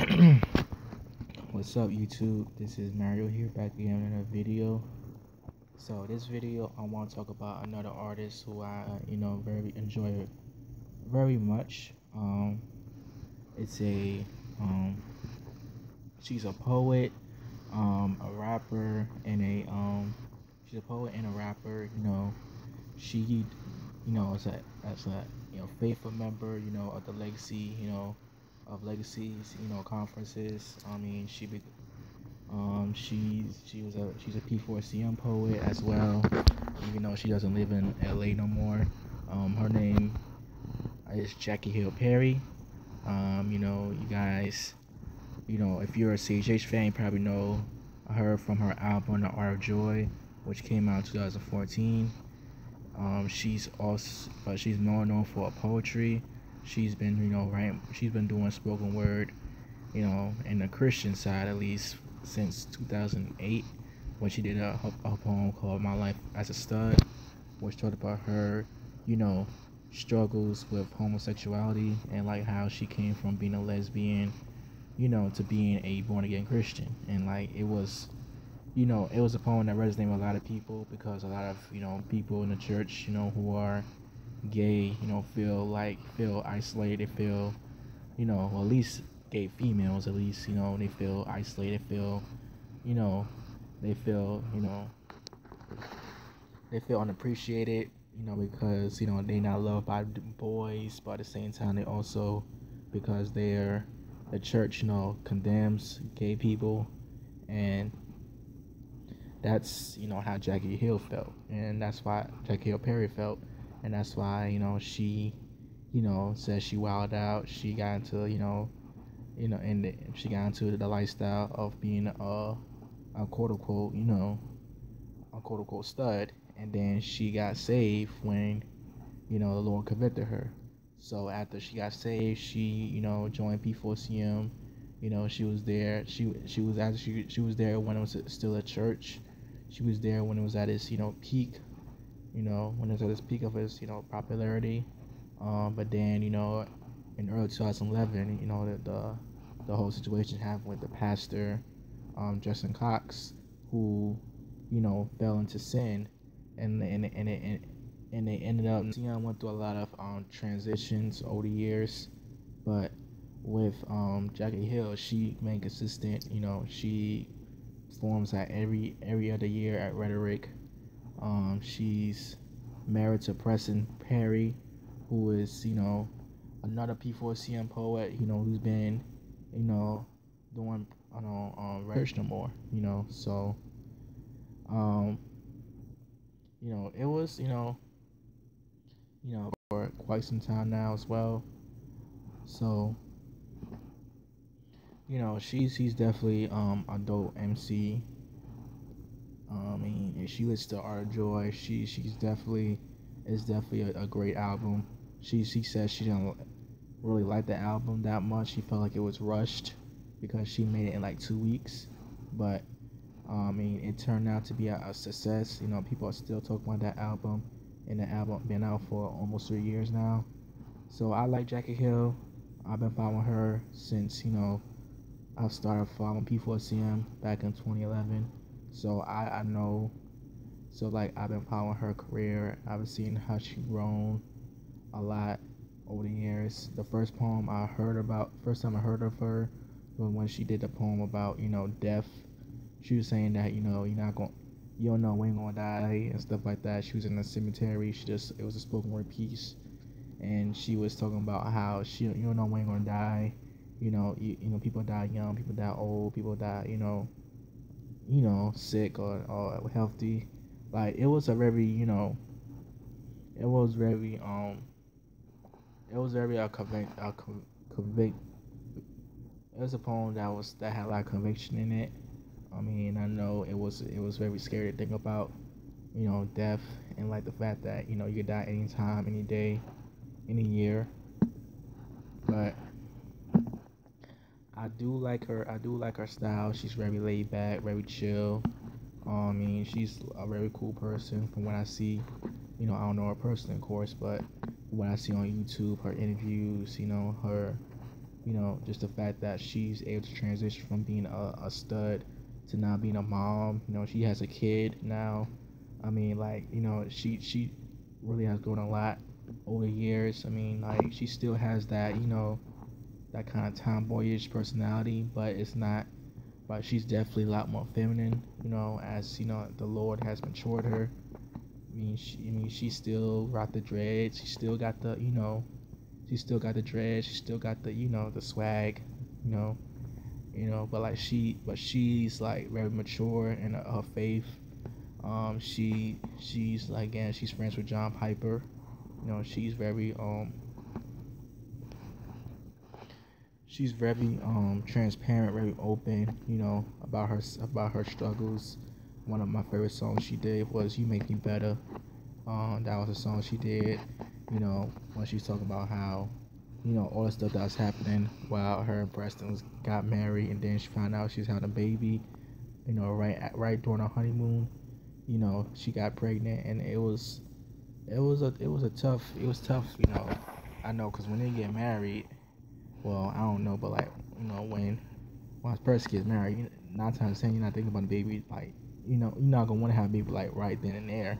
What's up, YouTube? This is Mario here, back again in another video. So this video, I want to talk about another artist who I, very enjoy very much. It's a, she's a poet, a rapper, and she's a poet and a rapper. She, as a faithful member, of the Legacy, of Legacies, conferences. I mean, she's a P4CM poet as well, even though she doesn't live in LA no more. Her name is Jackie Hill Perry. You guys, if you're a CHH fan, you probably know her from her album The Art of Joy, which came out in 2014. She's more known for poetry. She's been, she's been doing spoken word, in the Christian side at least since 2008, when she did a poem called My Life as a Stud, which talked about her, you know, struggles with homosexuality and like how she came from being a lesbian, to being a born again Christian. And like it was a poem that resonated with a lot of people because a lot of, people in the church, who are gay, feel isolated, feel, well, at least gay females, at least, they feel isolated, feel, you know, they feel, they feel unappreciated, because, they not loved by boys, but at the same time, they also, because the church, condemns gay people, and that's, how Jackie Hill felt, and that's why Jackie Hill Perry felt, and that's why, she, says she wilded out, she got into, and she got into the lifestyle of being a quote unquote, a quote unquote stud, and then she got saved when, the Lord convicted her. So after she got saved, she, joined P4CM. She was there. She was actually she was there when it was still a church. She was there when it was at its, peak. When it was at its peak of its, popularity. But then, in early 2011, the whole situation happened with the pastor, Justin Cox, who, fell into sin, and they ended up. Sion went through a lot of transitions over the years, but with Jackie Hill, she remained consistent. She performs at every other year at Rhetoric. She's married to Preston Perry, who is, another P4CM poet, who's been, doing, research no more, so, it was, for quite some time now as well. So, she's definitely a dope MC. I mean, if she was to Art of Joy, she's definitely it's definitely a great album. She says she didn't really like the album that much. She felt like it was rushed because she made it in like 2 weeks. But I mean, it turned out to be a success. People are still talking about that album, and the album been out for almost 3 years now. So I like Jackie Hill. I've been following her since I started following P4CM back in 2011. So I know. So like I've been following her career. I've seen how she grown a lot over the years. The first time I heard of her was when she did the poem about death. She was saying that you don't know when you're gonna die and stuff like that. She was in the cemetery. It was a spoken word piece, and she was talking about how you don't know when you're gonna die. People die young, people die old, people die sick or healthy. Like it was a very it was very it was very convict. It was a poem that had a lot of conviction in it. I mean, I know it was very scary to think about, death, and like the fact that you could die anytime, any day, any year. But I do like her. I do like her style. She's very laid back, very chill. I mean, she's a very cool person from what I see. I don't know her personally, of course, but what I see on YouTube, her interviews, her just the fact that she's able to transition from being a stud to now being a mom. She has a kid now. I mean, like, she really has grown a lot over the years. I mean, like, she still has that, that kind of tomboyish personality, but it's not. But she's definitely a lot more feminine, as the Lord has matured her. She still got the dreads. She still got the, she still got the dreads. She still got the, the swag, you know, But like she's like very mature in her faith. She's like, again, she's friends with John Piper. She's very transparent, very open, about her struggles. One of my favorite songs she did was "You Make Me Better." That was a song she did, when she was talking about how, all the stuff that was happening while her and Preston got married, and then she found out she was having a baby, right during her honeymoon. She got pregnant, and it was tough. I know, because when they get married, well, I don't know, but like, when a person gets married, 9 times 10 you're not thinking about a baby, like, you're not gonna want to have a baby like right then and there,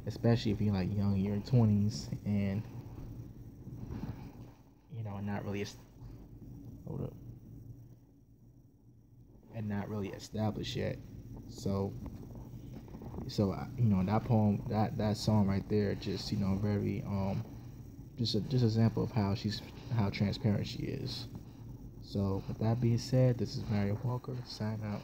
especially if you're like young, you're in 20s, and not really hold up, and not really established yet. So that poem, that song right there, just very just example of how transparent she is. So with that being said, this is Mario Walker, sign out.